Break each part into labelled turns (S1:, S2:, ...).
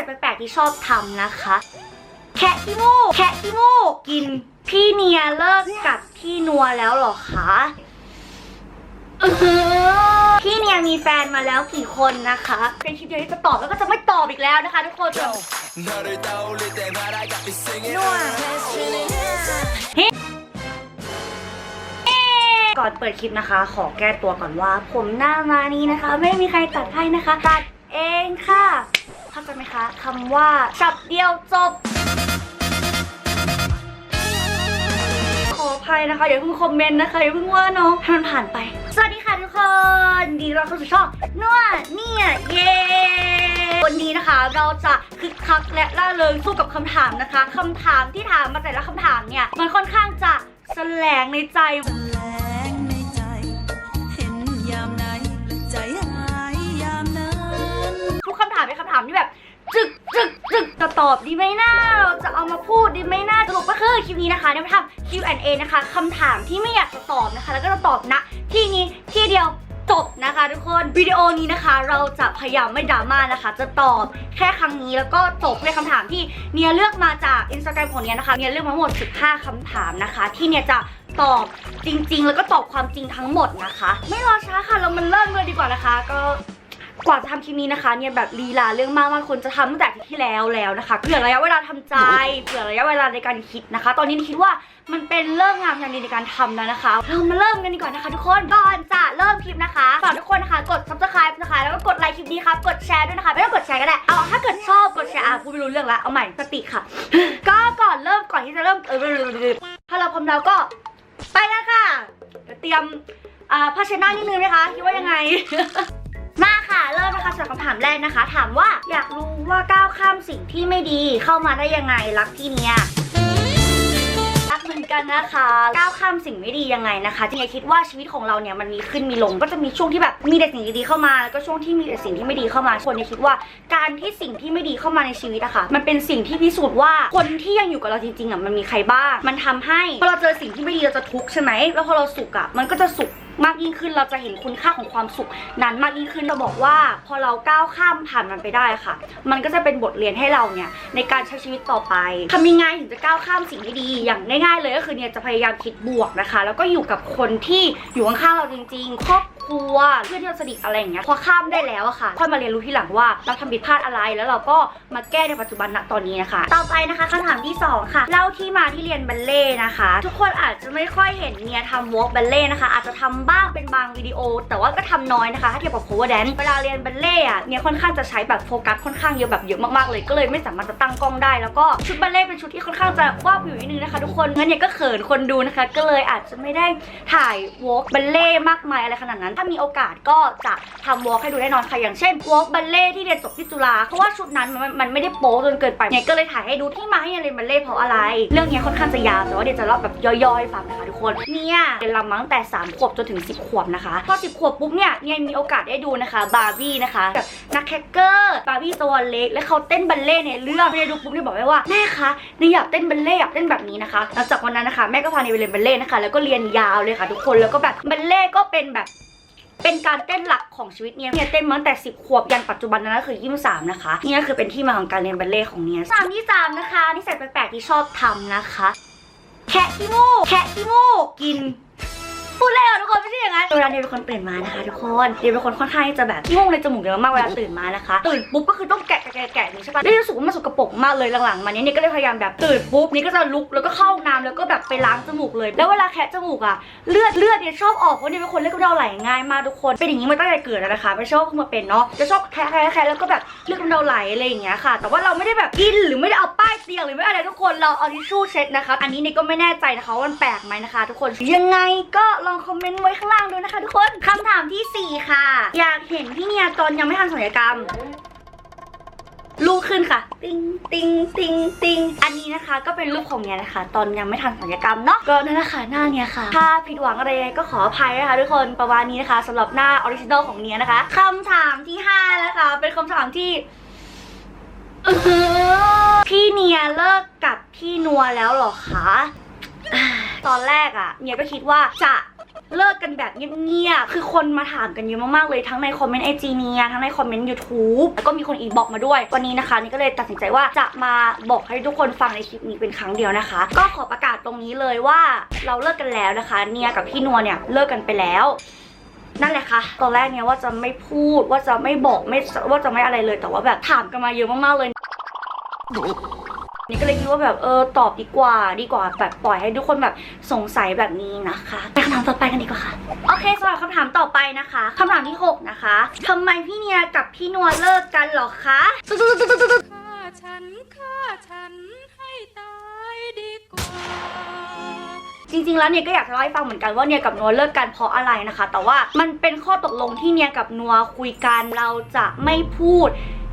S1: แปลกๆที่ชอบทำนะคะแคะขี้มูกกินพี่เนียเลิกกับพี่นัวแล้วหรอคะพี่เนียมีแฟนมาแล้วกี่คนนะคะเป็นคลิปเดียวที่จะตอบแล้วก็จะไม่ตอบอีกแล้วนะคะทุกคนนัวก่อนเปิดคลิปนะคะขอแก้ตัวก่อนว่าผมหน้ามานี้นะคะไม่มีใครตัดให้นะคะตัดเองค่ะเข้าใจไหมคะคำว่าฉับเดียวจบขออภัยนะคะอย่าเพิ่งคอมเมนต์นะคะอย่าเพิ่งว่าน้องให้มันผ่านไปสวัสดีค่ะทุกคนดีเราเข้าสู่ช่องนัวเนี่ยเย้วันนี้นะคะเราจะคึกคักและร่าเริงสู้กับคำถามนะคะคำถามที่ถามมาแต่ละคำถามเนี่ยมันค่อนข้างจะแสลงในใจทุกคำถามเป็นคำถามที่แบบจึกจะตอบดีไหมนะเราจะเอามาพูดดีไหมนะสรุปก็คือคลิปนี้นะคะเนี่ยไปทำ Q&A นะคะคำถามที่ไม่อยากจะตอบนะคะแล้วก็จะตอบณที่นี้ที่เดียวจบนะคะทุกคนวิดีโอนี้นะคะเราจะพยายามไม่ดราม่านะคะจะตอบแค่ครั้งนี้แล้วก็จบในคำถามที่เนียเลือกมาจาก Instagram ของเนียนะคะเนียเลือกมาทั้งหมด15คำถามนะคะที่เนียจะตอบจริงๆแล้วก็ตอบความจริงทั้งหมดนะคะไม่รอช้าค่ะเรามันเริ่มเลยดีกว่านะคะก็กว่าจะทำคลิปนี้นะคะเนี่ยแบบลีลาเรื่องมากคนจะทำตั้งแต่ที่แล้วนะคะเผื่อระยะเวลาทำใจเผื่อระยะเวลาในการคิดนะคะตอนนี้คิดว่ามันเป็นเรื่องงามยามดีในการทำแล้วนะคะเรามาเริ่มกันดีกว่านะคะทุกคนก่อนจะเริ่มคลิปนะคะฝากทุกคนนะคะกด subscribe นะคะแล้วก็กดไลค์คลิปนี้ครับกดแชร์ด้วยนะคะไม่ต้องกดแชร์ก็ได้เอาถ้าเกิดชอบกดแชร์พูดไม่รู้เรื่องละเอาใหม่สติค่ะก็ก่อนที่จะเริ่มถ้าเราพร้อมแล้วก็ไปแล้วค่ะเตรียมภาชนะนิดนึงไหมคะคิดว่ายังไงมาค่ะเริ่มนะคะสำหรับคำถามแรกนะคะถามว่าอยากรู้ว่าก้าวข้ามสิ่งที่ไม่ดีเข้ามาได้ยังไงรักที่เนี้ยรักเหมือนกันนะคะก้าวข้ามสิ่งไม่ดียังไงนะคะจริงๆคิดว่าชีวิตของเราเนี่ยมันมีขึ้นมีลงก็จะมีช่วงที่แบบมีแต่สิ่งดีๆเข้ามาแล้วก็ช่วงที่มีแต่สิ่งที่ไม่ดีเข้ามาคนเนี่ยคิดว่าการที่สิ่งที่ไม่ดีเข้ามาในชีวิตอะค่ะมันเป็นสิ่งที่พิสูจน์ว่าคนที่ยังอยู่กับเราจริงๆอะมันมีใครบ้างมันทำให้พอเราเจอสิ่งที่ไม่ดีเราจะทุกข์ใช่ไหมแล้วพอเราสุขอะมันก็จะสุขมากยิ่งขึ้นเราจะเห็นคุณค่าของความสุขนั้นมากยิ่งขึ้นเราบอกว่าพอเราก้าวข้ามผ่านมันไปได้ค่ะมันก็จะเป็นบทเรียนให้เราเนี่ยในการใช้ชีวิตต่อไปทำยังไงถึงจะก้าวข้ามสิ่งที่ดีอย่างง่ายๆเลยก็คือเนี่ยจะพยายามคิดบวกนะคะแล้วก็อยู่กับคนที่อยู่ข้างๆเราจริงๆครอบครัวเพื่อนที่เราสนิทอะไรอย่างเงี้ยพอข้ามได้แล้วอะค่ะค่อยมาเรียนรู้ที่หลังว่าเราทำผิดพลาดอะไรแล้วเราก็มาแก้ในปัจจุบันณตอนนี้นะคะต่อไปนะคะคำถามที่2ค่ะเล่าที่มาที่เรียนบัลเล่นะคะทุกคนอาจจะไม่ค่อยเห็นเนี่ยทำวอล์กบัลเล่นะคะอาจจะทำบ้างเป็นบางวิดีโอแต่ว่าก็ทำน้อยนะคะถ้าเทียบกับ cover dance เวลาเรียนบัลเล่อะเนี่ยค่อนข้างจะใช้แบบโฟกัสค่อนข้างเยอะแบบเยอะมากๆเลยก็เลยไม่สามารถจะตั้งกล้องได้แล้วก็ชุดบัลเล่เป็นชุดที่ค่อนข้างจะวาบอยู่นิดนึงนะคะทุกคนงั้นเนี่ยก็เขินคนดูนะคะก็เลยอาจจะไม่ได้ถ่ายวอล์กบัลเล่มากมายอะไรขนาดนั้นถ้ามีโอกาสก็จะทำวอล์กให้ดูแน่นอนค่ะอย่างเช่นวอล์กบัลเล่ที่เรียนจบที่จุฬาเพราะว่าชุดนั้นมันไม่ได้โป๊จนเกินไปเนี่ยก็เลยถ่ายให้ดูที่มาให้เรียนบัลเล่เพราะอะไรเรื่องนี้ค่อนข้างจะยาวแต่ว่าเดี๋ยวจะเล่าแบบย่อยๆฟังนะคะทุกคนเนี่ยเรียนรำมาตั้งแต่3 ขวบจนถึง10 ขวบนะคะพอ10 ขวบปุ๊บเนี่ยมีโอกาสได้ดูนะคะบาร์บี้นะคะแบบนักแคคเกอร์บาร์บี้ตัวเล็กและเขาเต้นบัลเล่ในเรื่องเนี่ยดูปุ๊บเนี่ยบอกว่าแม่คะนี่อยากเต้นบัลเล่อยากเต้นแบบนี้นะคะหลังจากวันนั้นนะคะแม่ก็พาไปเรียนบัลเล่นะคะแล้วก็เรียนยาวเลยค่ะทุกคนแล้วก็แบบบัลเล่ก็เป็นการเต้นหลักของชีวิตเนี่ยเต้นมาตั้งแต่10 ขวบยันปัจจุบันนั้นก็คือ23นะคะนี่ก็คือเป็นที่มาของการเรียนบัลเล่ของเนี่ยที่3นะคะนิสัยแปลกๆที่ชอบทำนะคะแคะขี้มูกกินพูดแล้วทุกคนไม่ใช่อย่างนั้นเวลาเดียเป็นคนตื่นมานะคะทุกคนเดียเป็นคนค่อนข้างจะแบบง่วงในจมูกเยอะมากเวลาตื่นมานะคะตื่นปุ๊บก็คือต้องแกะนี่ใช่ปะได้รู้สึกว่ามันสกปรกมากเลยหลังๆมาเนี้ยก็เลยพยายามแบบตื่นปุ๊บนี่ก็จะลุกแล้วก็เข้าน้ำแล้วก็แบบไปล้างจมูกเลยแล้วเวลาแคะจมูกอะเลือดเนี่ยชอบออกเพราะเดียเป็นคนเลือดกำเดาไหลง่ายมากทุกคนเป็นอย่างนี้มาตั้งแต่เกิดแล้วนะคะไม่ชอบเพิ่งมาเป็นเนาะจะชอบแคะแล้วก็แบบเลือดกำเดาไหลอะไรอย่างเงี้ยค่ะแต่ว่าเราไม่ได้แบบกินหรือไม่ได้เอาป้ายเตียงหรือไม่อะไรทุกคนเราเอาทิชชู่เช็ดนะคะอันนี้เนี่ยก็ไม่แน่ใจนะคะว่ามันแปลกไหมนะคะทุกคนยังไงก็ลองคอมเมนต์ไว้ข้างล่างด้วยนะคะทุกคนคำถามที่4ค่ะอยากเห็นพี่เนียตอนยังไม่ทำศัลยกรรมลูกขึ้นค่ะติงอันนี้นะคะก็เป็นรูปของเนียนะคะตอนยังไม่ทำศัลยกรรมเนาะก็นั่นแหละค่ะหน้าเนียค่ะถ้าผิดหวังอะไรก็ขออภัยนะคะทุกคนประมาณนี้นะคะสำหรับหน้าออริจินอลของเนียนะคะคำถามที่5นะคะเป็นคำถามที่พี่เนียเลิกกับพี่นัวแล้วหรอคะตอนแรกอะเนียก็คิดว่าจะ เลิกกันแบบเงียบๆคือคนมาถามกันเยอะมากๆเลยทั้งในคอมเมนต์ IG เนี่ยทั้งในคอมเมนต์ YouTube แล้วก็มีคนอีกบอกมาด้วยวันนี้นะคะนี่ก็เลยตัดสินใจว่าจะมาบอกให้ทุกคนฟังในคลิปนี้เป็นครั้งเดียวนะคะก็ขอประกาศตรงนี้เลยว่าเราเลิกกันแล้วนะคะเนียกับพี่นัวเนี่ยเลิกกันไปแล้วนั่นแหละค่ะตอนแรกเนี่ยว่าจะไม่พูดว่าจะไม่บอกไม่ว่าจะไม่อะไรเลยแต่ว่าแบบถามกันมาเยอะมากๆเลยนี่ก็เลยคิดว่าแบบตอบดีกว่าแบบปล่อยให้ทุกคนแบบสงสัยแบบนี้นะคะไปคำถามต่อไปกันดีกว่าค่ะโอเคสำหรับคำถามต่อไปนะคะคำถามที่6นะคะทำไมพี่เนียกับพี่นัวเลิกกันหรอคะ
S2: ฆ่าฉันให้ตายดีกว่า
S1: จริงๆแล้วเนี่ยก็อยากจะเล่าให้ฟังเหมือนกันว่าเนียกับนัวเลิกกันเพราะอะไรนะคะแต่ว่ามันเป็นข้อตกลงที่เนียกับนัวคุยกันเราจะไม่พูด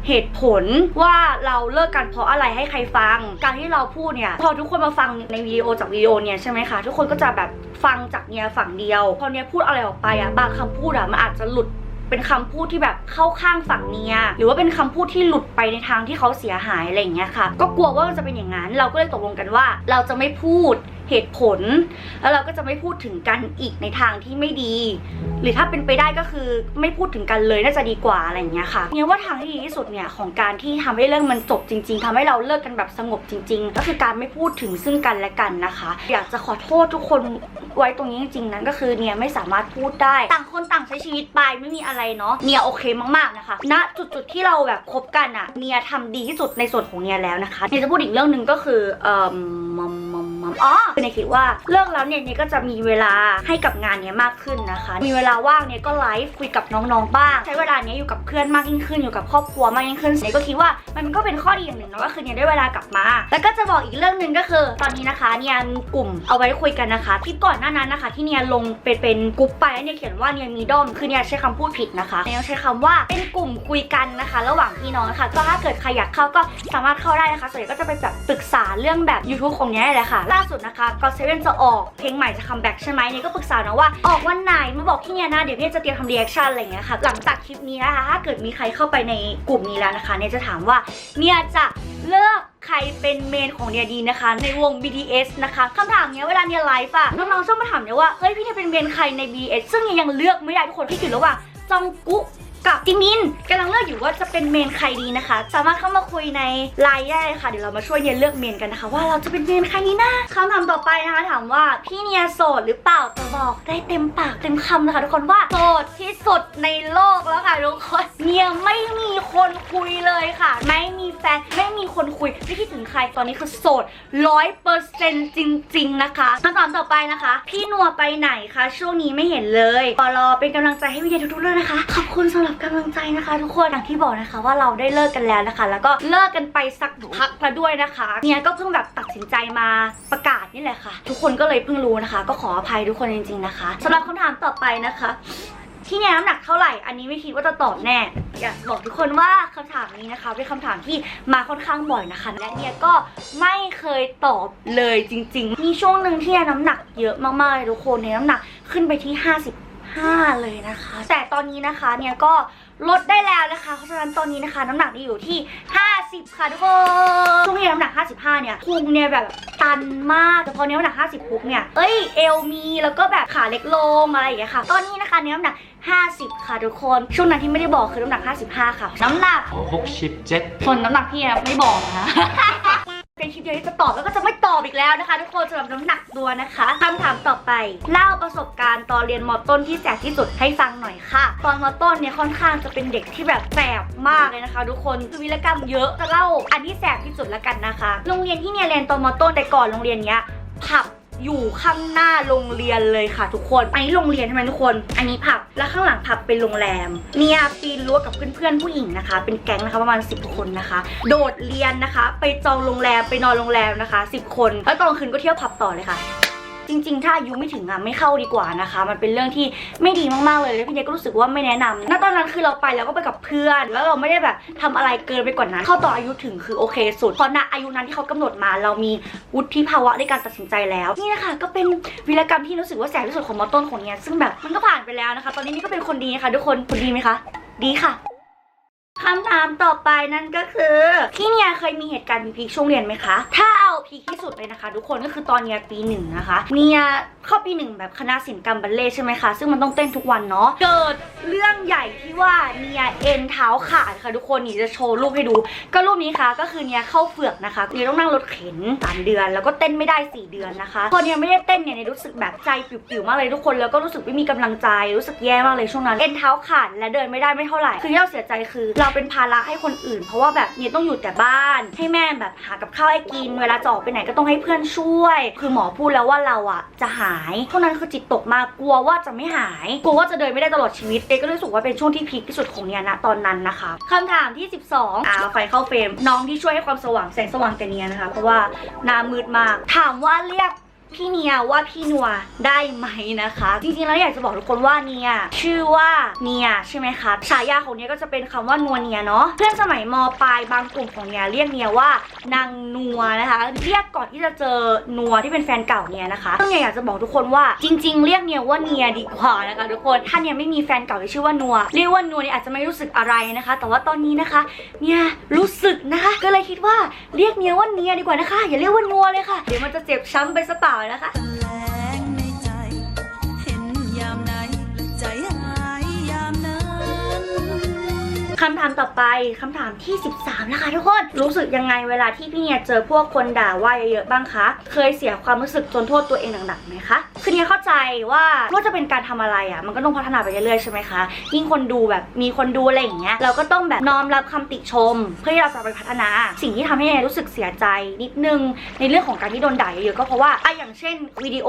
S1: เหตุผลว่าเราเลิกกันเพราะอะไรให้ใครฟังการที่เราพูดเนี่ยพอทุกคนมาฟังในวิดีโอจากวิดีโอเนี่ยใช่ไหมคะทุกคนก็จะแบบฟังจากเนียฝั่งเดียวพอเนียพูดอะไรออกไปอะบางคำพูดอะมันอาจจะหลุดเป็นคำพูดที่แบบเข้าข้างฝั่งเนียหรือว่าเป็นคำพูดที่หลุดไปในทางที่เขาเสียหายอะไรอย่างเงี้ยค่ะก็กลัวว่ามันจะเป็นอย่างนั้นเราก็เลยตกลงกันว่าเราจะไม่พูดเหตุผลแล้วเราก็จะไม่พูดถึงกันอีกในทางที่ไม่ดีหรือถ้าเป็นไปได้ก็คือไม่พูดถึงกันเลยน่าจะดีกว่าอะไรอย่างเงี้ยค่ะเนี่ยว่าทางที่ดีที่สุดเนี่ยของการที่ทำให้เรื่องมันจบจริงๆทำให้เราเลิกกันแบบสงบจริงๆก็คือการไม่พูดถึงซึ่งกันและกันนะคะอยากจะขอโทษทุกคนไว้ตรงนี้จริงๆนั้นก็คือเนี่ยไม่สามารถพูดได้ต่างคนต่างใช้ชีวิตไปไม่มีอะไรเนาะเนี่ยโอเคมากๆนะคะณจุดที่เราแบบคบกันอะเนี่ยทำดีที่สุดในส่วนของเนี่ยแล้วนะคะเนี่ยจะพูดอีกเรื่องหนึ่งก็คือคือในคิดว่าเลิกแล้วเนี่ยก็จะมีเวลาให้กับงานเนี้ยมากขึ้นนะคะมีเวลาว่างเนี่ยก็ไลฟ์คุยกับน้องๆบ้างใช้เวลาเนี้ยอยู่กับเพื่อนมากยิ่งขึ้นอยู่กับครอบครัวมากยิ่งขึ้นเนี่ยก็คิดว่ามันก็เป็นข้อดีอย่างหนึ่งนะก็คือเนี่ยได้เวลากลับมาแล้วก็จะบอกอีกเรื่องหนึ่งก็คือตอนนี้นะคะเนี่ยมีกลุ่มเอาไว้คุยกันนะคะที่ก่อนหน้านั้นนะคะที่เนี่ยลงเป็นกลุ่มไปเนี่ยเขียนว่าเนี่ยมีด้อมคือเนี่ยใช้คำพูดผิดนะคะเนี่ยใช้คำว่าเป็นกลุ่มคุยกันนะคะระหว่างพี่น้องนะคะก็ถ้าเกิดใครอยากเข้าก็สามารถเข้าได้นะคะส่วนใหญ่ก็จะไปแบบปรึกษาเรื่องแบบ YouTube ของเนี่ยแหละค่ะล่าสุดนะคะก็เซเว่นจะออกเพลงใหม่จะคัมแบ็กใช่ไหมเนี่ยก็ปรึกษานะว่าออกวันไหนมาบอกพี่เนี่ยนะเดี๋ยวพี่จะเตรียมทำรีแอคชั่นอะไรอย่างเงี้ยค่ะหลังจากคลิปนี้นะคะถ้าเกิดมีใครเข้าไปในกลุ่มนี้แล้วนะคะเนี่ยจะถามว่าเนี่ยจะเลือกใครเป็นเมนของเนี่ยดีนะคะในวง BTS นะคะคำถามเนี้ยเวลาเนี่ยไลฟ์อะน้องๆชอบมาถามเนี่ยว่าเฮ้ยพี่เนี่ยเป็นเมนใครใน BTS ซึ่งยังเลือกไม่ได้ทุกคนที่อยู่ระหว่างจองกุ๊กกับจิมินกำลังเลือกอยู่ว่าจะเป็นเมนใครดีนะคะสามารถเข้ามาคุยในไลน์ได้เลยค่ะเดี๋ยวเรามาช่วยเนี่ยเลือกเมนกันนะคะว่าเราจะเป็นเมนใครดีนะคำถามต่อไปนะคะถามว่าพี่เนี่ยโสดหรือเปล่าจะบอกได้เต็มปากเต็มคำนะคะทุกคนว่าโสดที่สุดในโลกแล้วค่ะทุกคนเนี่ยไม่มีคนคุยเลยค่ะไม่มีแฟนไม่มีคนคุยไม่คิดถึงใครตอนนี้คือโสด 100% จริงๆนะคะคำถามต่อไปนะคะพี่นัวไปไหนคะช่วงนี้ไม่เห็นเลยรอเป็นกำลังใจให้พี่เนี่ยทุกๆเรื่องนะคะขอบคุณสำหรับกำลังใจนะคะทุกคนอย่างที่บอกนะคะว่าเราได้เลิกกันแล้วนะคะแล้วก็เลิกกันไปสักพักแล้วด้วยนะคะเนี่ยก็เพิ่งแบบตัดสินใจมาประกาศนี่แหละค่ะทุกคนก็เลยเพิ่งรู้นะคะก็ขออภัยทุกคนจริงๆนะคะสำหรับคำถามต่อไปนะคะที่เนี่ยน้ำหนักเท่าไหร่อันนี้ไม่คิดว่าจะตอบแน่อยากบอกทุกคนว่าคำถามนี้นะคะเป็นคำถามที่มาค่อนข้างบ่อยนะคะและเนี่ยก็ไม่เคยตอบเลยจริงๆมีช่วงหนึ่งที่น้ำหนักเยอะมากๆเลยทุกคนเนี่ยน้ำหนักขึ้นไปที่55เลยนะคะแต่ตอนนี้นะคะเนี่ยก็ลดได้แล้วนะคะเพราะฉะนั้นตอนนี้นะคะน้ำหนักนี่อยู่ที่50ค่ะทุกคนช่วงนี้น้ำหนัก55เนี่ยพุงเนี่ยแบบตันมากแต่พอน้ำหนัก50ปุ๊บเนี่ยเอวมีแล้วก็แบบขาเล็กลงอะไรอย่างเงี้ยค่ะตอนนี้นะคะน้ำหนัก50ค่ะทุกคนช่วงนั้นที่ไม่ได้บอกคือน้ำหนัก55ค่ะน้ำหนัก
S3: 67
S1: ส่วนน้ำหนักพี่ไม่บอกนะคะ เป็นคลิปเดียวที่จะตอบแล้วก็จะไม่ตอบอีกแล้วนะคะทุกคนสำหรับน้ำหนักตัวนะคะคำถามต่อไปเล่าประสบการณ์ตอนเรียนม.ต้นที่แสบที่สุดให้ฟังหน่อยค่ะตอนม.ต้นเนี่ยค่อนข้างจะเป็นเด็กที่แบบแสบมากเลยนะคะทุกคนคือวีรกรรมเยอะจะเล่าอันที่แสบที่สุดแล้วกันนะคะโรงเรียนที่เนี่ยเรียนตอนม.ต้นแต่ก่อนโรงเรียนเนี้ยผับอยู่ข้างหน้าโรงเรียนเลยค่ะทุกคนอันนี้โรงเรียนใช่ไหมทุกคนอันนี้ผับแล้วข้างหลังผับเป็นโรงแรมเนี่ยปีนรั้วกับเพื่อนๆผู้หญิงนะคะเป็นแก๊งนะคะประมาณ10 คนนะคะโดดเรียนนะคะไปจองโรงแรมไปนอนโรงแรมนะคะ10 คนแล้วตอนคืนก็เที่ยวผับต่อเลยค่ะจริงๆถ้าอายุไม่ถึงไม่เข้าดีกว่านะคะมันเป็นเรื่องที่ไม่ดีมากๆเลยแล้วพี่เนยก็รู้สึกว่าไม่แนะนำณตอนนั้นคือเราไปแล้วก็ไปกับเพื่อนแล้วเราไม่ได้แบบทำอะไรเกินไปกว่านั้นเข้าต่ออายุถึงคือโอเคสุดเพราะณอายุนั้นที่เขากำหนดมาเรามีวุฒิภาวะในการตัดสินใจแล้วนี่นะคะก็เป็นวีรกรรมที่รู้สึกว่าแสบที่สุดของม.ต้นของเนี่ยซึ่งแบบมันก็ผ่านไปแล้วนะคะตอนนี้นี่ก็เป็นคนดีนะคะทุกคนดีไหมคะดีค่ะ คำถามต่อไปนั่นก็คือพี่เนียเคยมีเหตุการณ์พีคช่วงเรียนไหมคะถ้าเอาพีคที่สุดเลยนะคะทุกคนก็คือตอนเนียปี 1นะคะเนียเข้าปี 1แบบคณะศิลปกรรมบัลเล่ต์ใช่ไหมคะซึ่งมันต้องเต้นทุกวันเนาะเกิดเรื่องใหญ่ที่ว่าเนียเอ็นเท้าขาดค่ะทุกคนนี่จะโชว์รูปให้ดูก็รูปนี้ค่ะก็คือเนียเข้าเฝือกนะคะเนียต้องนั่งรถเข็น3 เดือนแล้วก็เต้นไม่ได้4 เดือนนะคะพอเนียไม่ได้เต้นเนี่ยรู้สึกแบบใจปิ่วๆมากเลยทุกคนแล้วก็รู้สึกไม่มีกำลังใจรู้สึกแย่มากเลยช่วงนั้นเอ็นเท้าขาดและเดินไม่ได้ไม่เท่าไหร่คือที่เราเสียใจคือเราเป็นภาระให้คนอื่นเพราะว่าแบบเนี่ยต้องอยู่แต่บ้านให้แม่แบบหากับข้าวให้กินเวลาจะออกไปไหนก็ต้องให้เพื่อนช่วยคือหมอพูดแล้วว่าเราอ่ะจะหายเท่านั้นคือจิตตกมากกลัวว่าจะไม่หายกลัวว่าจะเดินไม่ได้ตลอดชีวิตเอก็รู้สึกว่าเป็นช่วงที่พีคที่สุดของเนี่ยนะตอนนั้นนะคะคำถามที่ 12ไฟเข้าเฟรมน้องที่ช่วยให้ความสว่างแสงสว่างแต่เนียนะคะเพราะว่าหน้ามืดมากถามว่าเรียกพี่เนียว่าพี่นัวได้ไหมนะคะจริงๆแล้วอยากจะบอกทุกคนว่าเนียชื่อว่าเนียใช่ไหมคะฉายาของเนียก็จะเป็นคำว่านัวเนียเนาะเพื่อนสมัยม.ปลายบางกลุ่มของเนียเรียกเนียว่านางนัวนะคะเรียกก่อนที่จะเจอนัวที่เป็นแฟนเก่าเนียนะคะซึ่งเนียอยากจะบอกทุกคนว่าจริงๆเรียกเนียว่าเนียดีกว่านะคะทุกคนถ้าเนียไม่มีแฟนเก่าที่ชื่อว่านัวเรียกว่านัวเนี่ยอาจจะไม่รู้สึกอะไรนะคะแต่ว่าตอนนี้นะคะเนียรู้สึกนะคะก็เลยคิดว่าเรียกเนียว่าเนียดีกว่านะคะอย่าเรียกว่านัวเลยค่ะเดี๋ยวมันจะเจ็บช้ำไปซะเปล่านะคะคำถามต่อไปคำถามที่ 13นะคะทุกคนรู้สึกยังไงเวลาที่พี่เนียเจอพวกคนด่าว่าเยอะๆบ้างคะเคยเสียความรู้สึกจนโทษตัวเองหนักๆไหมคะคือเนียเข้าใจว่าจะเป็นการทำอะไรอ่ะมันก็ต้องพัฒนาไปเรื่อยๆใช่ไหมคะยิ่งคนดูแบบมีคนดูอะไรอย่างเงี้ยเราก็ต้องแบบน้อมรับคำติชมเพื่อที่เราจะไปพัฒนาสิ่งที่ทำให้เนียรู้สึกเสียใจนิดนึงในเรื่องของการที่โดนด่าเยอะๆก็เพราะว่าอย่างเช่นวิดีโอ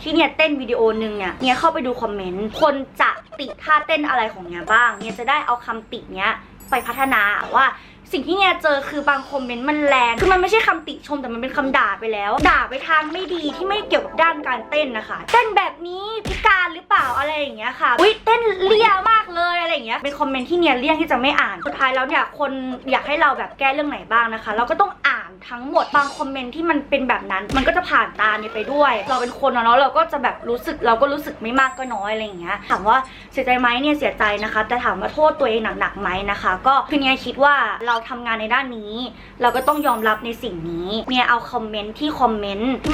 S1: ที่เนียเต้นวิดีโอนึงเนี่ยเนียเข้าไปดูคอมเมนต์คนจะติท่าเต้นอะไรของเนียบ้างเนียจะได้เอาคำติเนี้ยไปพัฒนาว่าสิ่งที่เนี่ยเจอคือบางคอมเมนต์มันแรงคือมันไม่ใช่คำติชมแต่มันเป็นคำด่าไปแล้วด่าไปทางไม่ดีที่ไม่เกี่ยวกับด้านการเต้นนะคะเต้นแบบนี้พิการหรือเปล่าอะไรอย่างเงี้ยค่ะอุ๊ยเต้นเลี่ยมากเลยอะไรอย่างเงี้ยเป็นคอมเมนต์ที่เนี่ยเลี่ยงที่จะไม่อ่านสุดท้ายแล้วเนี่ยคนอยากให้เราแบบแก้เรื่องไหนบ้างนะคะเราก็ต้องอ่านทั้งหมดบางคอมเมนต์ที่มันเป็นแบบนั้นมันก็จะผ่านตาเนี่ยไปด้วยเราเป็นคนเนาะเราก็จะแบบรู้สึกเราก็รู้สึกไม่มากก็น้อยอะไรอย่างเงี้ยถามว่าเสียใจไหมเนี่ยเสียใจนะคะแต่ถามว่าโทษตัวเองหนักๆไหมนะคะก็คือเนี่ยคิดว่าเราทำงานในด้านนี้เราก็ต้องยอมรับในสิ่งนี้เนี่ยเอาคอมเมนต์ที่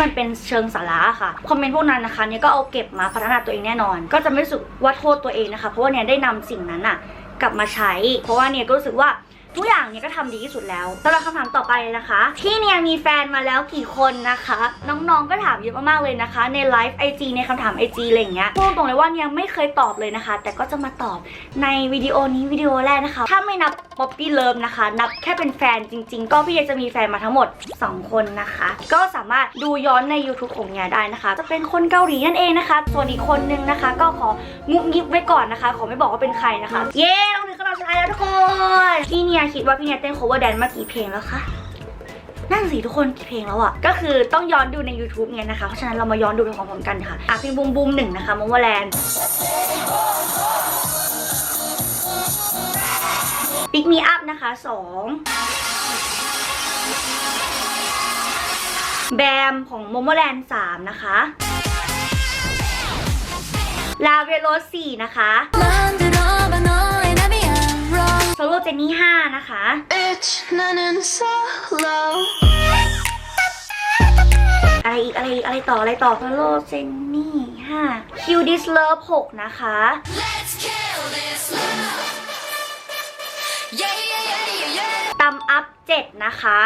S1: มันเป็นเชิงสาระค่ะคอมเมนต์พวกนั้นนะคะเนี่ยก็เอาเก็บมาพัฒนาตัวเองแน่นอนก็จะไม่รู้สึกว่าโทษตัวเองนะคะเพราะว่าเนี่ยได้นำสิ่งนั้นอะกลับมาใช้เพราะว่าเนี่ยก็รู้สึกว่าทุกอย่างเนี่ยก็ทำดีที่สุดแล้วสำหรับคำถามต่อไปนะคะที่เนี่ยมีแฟนมาแล้วกี่คนนะคะน้องๆก็ถามเยอะมากๆเลยนะคะในไลฟ์ IG ในคำถาม IG อะไรอย่างเงี้ยพูดตรงเลยว่าเนี่ยไม่เคยตอบเลยนะคะแต่ก็จะมาตอบในวิดีโอนี้วิดีโอแรกนะคะถ้าไม่นับ Poppy Love นะคะนับแค่เป็นแฟนจริงๆก็พี่เอจะมีแฟนมาทั้งหมด2 คนนะคะก็สามารถดูย้อนใน YouTube ของเนี่ยได้นะคะจะเป็นคนเกาหลีนั่นเองนะคะส่วนอีกคนนึงนะคะก็ของุบงิบไว้ก่อนนะคะขอไม่บอกว่าเป็นใครนะคะเย้เราถึงขั้นตอนสุดท้ายแล้วทุกคนพี่เนี่ยคิดว่าพี่เนี่ยเต้น cover dance มากี่เพลงแล้วคะนั่นสิทุกคนกี่เพลงแล้วอ่ะก็คือต้องย้อนดูใน YouTube เนี่ยนะคะเพราะฉะนั้นเรามาย้อนดูไปพร้อมๆกันค่ะเพลงบูมบูม1นะคะมอมแลนด์Pick Me Up นะคะ2แบมของโมโมแลนด์3นะคะลาเวโรส4นะคะโซโล่เจนนี่5นะคะอะไรต่อโซโล่เจนนี่5 Kill This Love 6นะคะตัมอัพ7นะคะ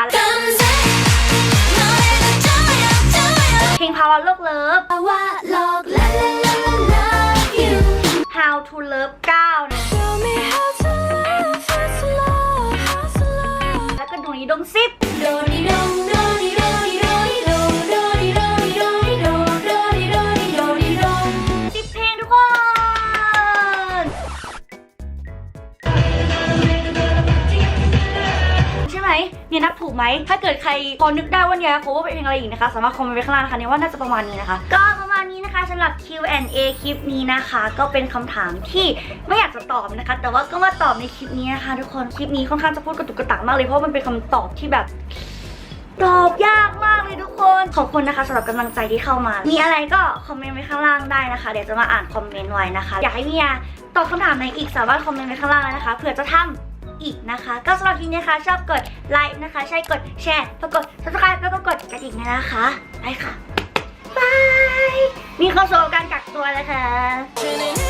S1: เพลงภาวะโลกเลิฟ How to Love 9นะแล้วก็ดูนี้ดง10 10เพลงทุกคนใช่ไหมเนี่ยนับถูกไหมถ้าเกิดใครพอนึกได้ว่าเนี่ยโคเวอร์เป็นเพลงอะไรอีกนะคะสามารถคอมเมนต์ไว้ข้างล่างนะคะเนี่ยว่าน่าจะประมาณนี้นะคะก็ประมาณนี้นะคะสำหรับ Q&A คลิปนี้นะคะก็เป็นคำถามที่ไม่อยากจะตอบนะคะแต่ว่าก็มาตอบในคลิปนี้นะคะทุกคนคลิปนี้ค่อนข้างจะพูดกระตุกกระตักมากเลยเพราะมันเป็นคำตอบที่แบบตอบยากมากเลยทุกคนขอบคุณนะคะสำหรับกำลังใจที่เข้ามามีอะไรก็คอมเมนต์ไว้ข้างล่างได้นะคะเดี๋ยวจะมาอ่านคอมเมนต์ไว้นะคะอยากให้เมียตอบคำถามไหนอีกสามารถคอมเมนต์ไว้ข้างล่างนะคะเผื่อจะทำ อีกนะคะก็สำหรับคลิปนี้นะคะชอบกดไลค์นะคะใช่กดแชร์แล้วกด subscribe แล้วก็กดกระดิ่งนะคะไปค่ะบายมีความสุขกับการกักตัวนะคะ